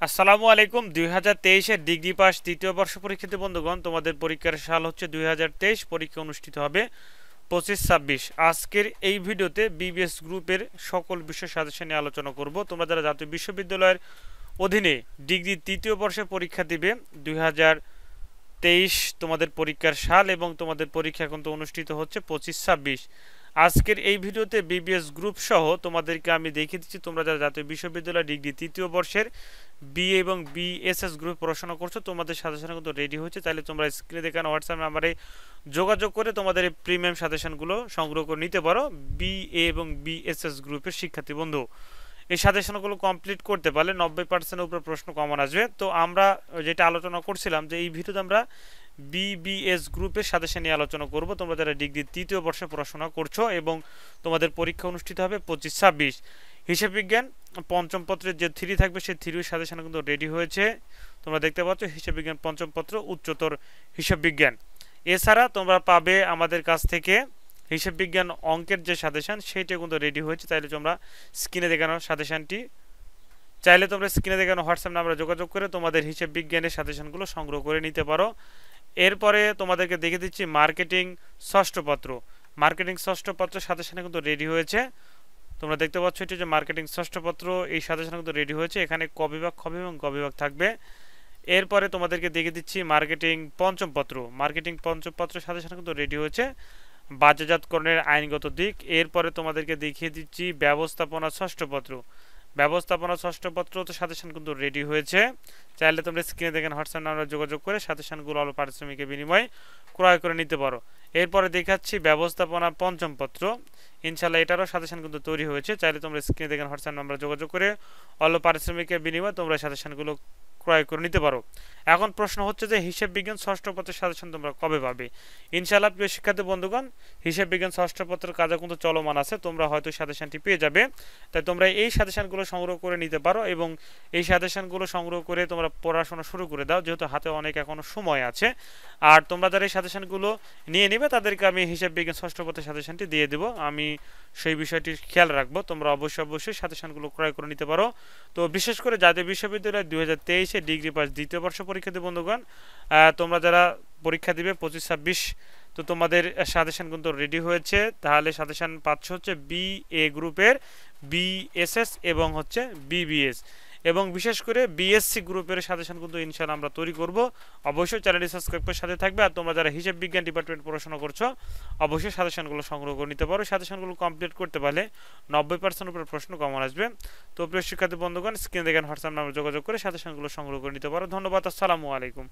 আসসালামু আলাইকুম। 2023 এর ডিগ্রি পাস দ্বিতীয় বর্ষ পরীক্ষার্থী বন্ধুগণ, তোমাদের পরীক্ষার সাল হচ্ছে 2023। পরীক্ষা অনুষ্ঠিত হবে 25-26। আজকের এই ভিডিওতে বিবিএস গ্রুপের সকল বিষয় সাজেশন নিয়ে আলোচনা করব। তোমরা যারা জাতীয় বিশ্ববিদ্যালয়ের অধীনে ডিগ্রি তৃতীয় বর্ষে পরীক্ষা দিবে, 2023 তোমাদের পরীক্ষার সাল এবং তোমাদের পরীক্ষা কিন্তু অনুষ্ঠিত হচ্ছে 25-26। আজকের এই ভিডিওতে বিবিএস গ্রুপ সহ তোমাদেরকে আমি দেখিয়ে দিচ্ছি, তোমরা যারা জাতীয় বিশ্ববিদ্যালয় ডিগ্রি তৃতীয় বর্ষের বিএ এবং বিএসএস গ্রুপে পড়াশোনা করছো, তোমাদের সাজেশন কিন্তু রেডি হয়েছে। তাহলে তোমরা স্ক্রিনে দেখানো হোয়াটসঅ্যাপ নাম্বারে যোগাযোগ করে তোমাদের এই প্রিমিয়াম সাজেশনগুলো সংগ্রহ করে নিতে পারো। বিএ এবং বিএসএস গ্রুপের শিক্ষার্থী বন্ধু, এই সাজেশনগুলো কমপ্লিট করতে পারলে 90%-এর উপরে প্রশ্ন কমন আসবে। তো আমরা যেটা আলোচনা করছিলাম যে এই ভিডিওতে আমরা বিবিএস গ্রুপের সাজেশন নিয়ে আলোচনা করব। তোমরা যারা ডিগ্রি তৃতীয় বর্ষে পড়াশোনা করছো এবং তোমাদের পরীক্ষা অনুষ্ঠিত হবে 25-26। হিসাব বিজ্ঞান পঞ্চম পত্রের যে থ্রি থাকবে সেই থ্রির সাজেশন কিন্তু রেডি হয়েছে। তোমরা দেখতে পাচ্ছ হিসাব বিজ্ঞান পঞ্চম পত্র উচ্চতর হিসাব বিজ্ঞান। এছাড়া তোমরা পাবে আমাদের কাছ থেকে হিসাব বিজ্ঞান অঙ্কের যে সাজেশন সেইটা কিন্তু রেডি হয়েছে। তাইলে তোমরা স্ক্রিনে দেখানো সাজেশনটি হোয়াটসঅ্যাপ নাম্বারে যোগাযোগ করে তোমাদের হিসাব বিজ্ঞানের সাজেশনগুলো সংগ্রহ করে নিতে পারো। এরপরে তোমাদেরকে দেখে দিচ্ছি মার্কেটিং ষষ্ঠ পত্র। মার্কেটিং ষষ্ঠ পত্র সাজেশনে কিন্তু রেডি হয়েছে। তোমরা দেখতে পাচ্ছ এটি যে মার্কেটিং ষষ্ঠ পত্র, এই সাজেশন কিন্তু রেডি হয়েছে। এখানে ক বিভাগ, খ বিভাগ এবং গ বিভাগ থাকবে। এরপরে তোমাদেরকে দেখে দিচ্ছি মার্কেটিং পঞ্চম পত্র। মার্কেটিং পঞ্চম পত্র সাজেশন কিন্তু রেডি হয়েছে, বাজারজাতকরণের আইনগত দিক। এরপরে তোমাদেরকে দেখিয়ে দিচ্ছি ব্যবস্থাপনা ষষ্ঠ পত্র। ব্যবস্থাপনা ষষ্ঠ পত্র তো সাজেশন কিন্তু রেডি হয়েছে। চাইলে তোমরা স্ক্রিনে দেখেন হোয়াটসঅ্যাপ নাম্বারে যোগাযোগ করে সাজেশনগুলো অল্প পারিশ্রমিকের বিনিময়ে ক্রয় করে নিতে পারো। এরপরে দেখাচ্ছি ব্যবস্থাপনা পঞ্চম পত্র। ইনশাল্লাহ এটারও সাজেশন কিন্তু তৈরি হয়েছে। চাইলে তোমরা স্ক্রিনে দেখেন হোয়াটসঅ্যাপ নাম্বারে যোগাযোগ করে অল্প পারিশ্রমিকের বিনিময়ে তোমরা সাজেশনগুলো ক্রয় করে নিতে পারো। এখন প্রশ্ন হচ্ছে যে হিসাব বিজ্ঞান ষষ্ঠ পত্রের সাজেশন তোমরা কবে পাবে? ইনশাআল্লাহ প্রিয় শিক্ষার্থী বন্ধুগণ, হিসাব বিজ্ঞান ষষ্ঠ পত্রের কাজ কিন্তু চলমান আছে, তোমরা হয়তো সাজেশনটি পেয়ে যাবে। তাই তোমরা এই সাজেশনগুলো সংগ্রহ করে নিতে পারো এবং এই সাজেশনগুলো সংগ্রহ করে তোমরা পড়াশোনা শুরু করে দাও, যেহেতু হাতে অনেক এখনো সময় আছে। আর তোমরা যারা এই সাজেশনগুলো নিয়ে নেবে তাদেরকে আমি হিসাব বিজ্ঞান ষষ্ঠ পত্রের সাজেশনটি দিয়ে দেবো। আমি সেই বিষয়টির খেয়াল রাখবো। তোমরা অবশ্যই সাজেশনগুলো ক্রয় করে নিতে পারো। তো বিশেষ করে জাতীয় বিশ্ববিদ্যালয় 2023 ডিগ্রি পাস দ্বিতীয় বর্ষ পরীক্ষার্থী বন্ধুগণ, তোমরা যারা পরীক্ষা দিবে 25-26, তো তোমাদের সাজেশন কিন্তু রেডি হয়েছে। তাহলে সাজেশন পাচ্ছ হচ্ছে বিএ গ্রুপের, বিএসএস এবং হচ্ছে বিবিএস, এবং বিশেষ করে বিএসসি গ্রুপের সাজেশন কিন্তু ইনশাআল্লাহ আমরা তৈরি করব। অবশ্যই চ্যানেলটি সাবস্ক্রাইব করে সাথে থাকবে। আর তোমরা যারা হিসাব বিজ্ঞান ডিপার্টমেন্ট পড়াশোনা করছো, অবশ্যই সাজেশনগুলো সংগ্রহ করে নিতে পারো। সাজেশনগুলো কমপ্লিট করতে পারলে 90% উপরে প্রশ্ন কমন আসবে। তো প্রিয় শিক্ষার্থী বন্ধুগণ, স্ক্রিনে দেখেন হোয়াটসঅ্যাপ নাম্বারে যোগাযোগ করে সাজেশনগুলো সংগ্রহ করে নিতে পারো। ধন্যবাদ। আসসালামু আলাইকুম।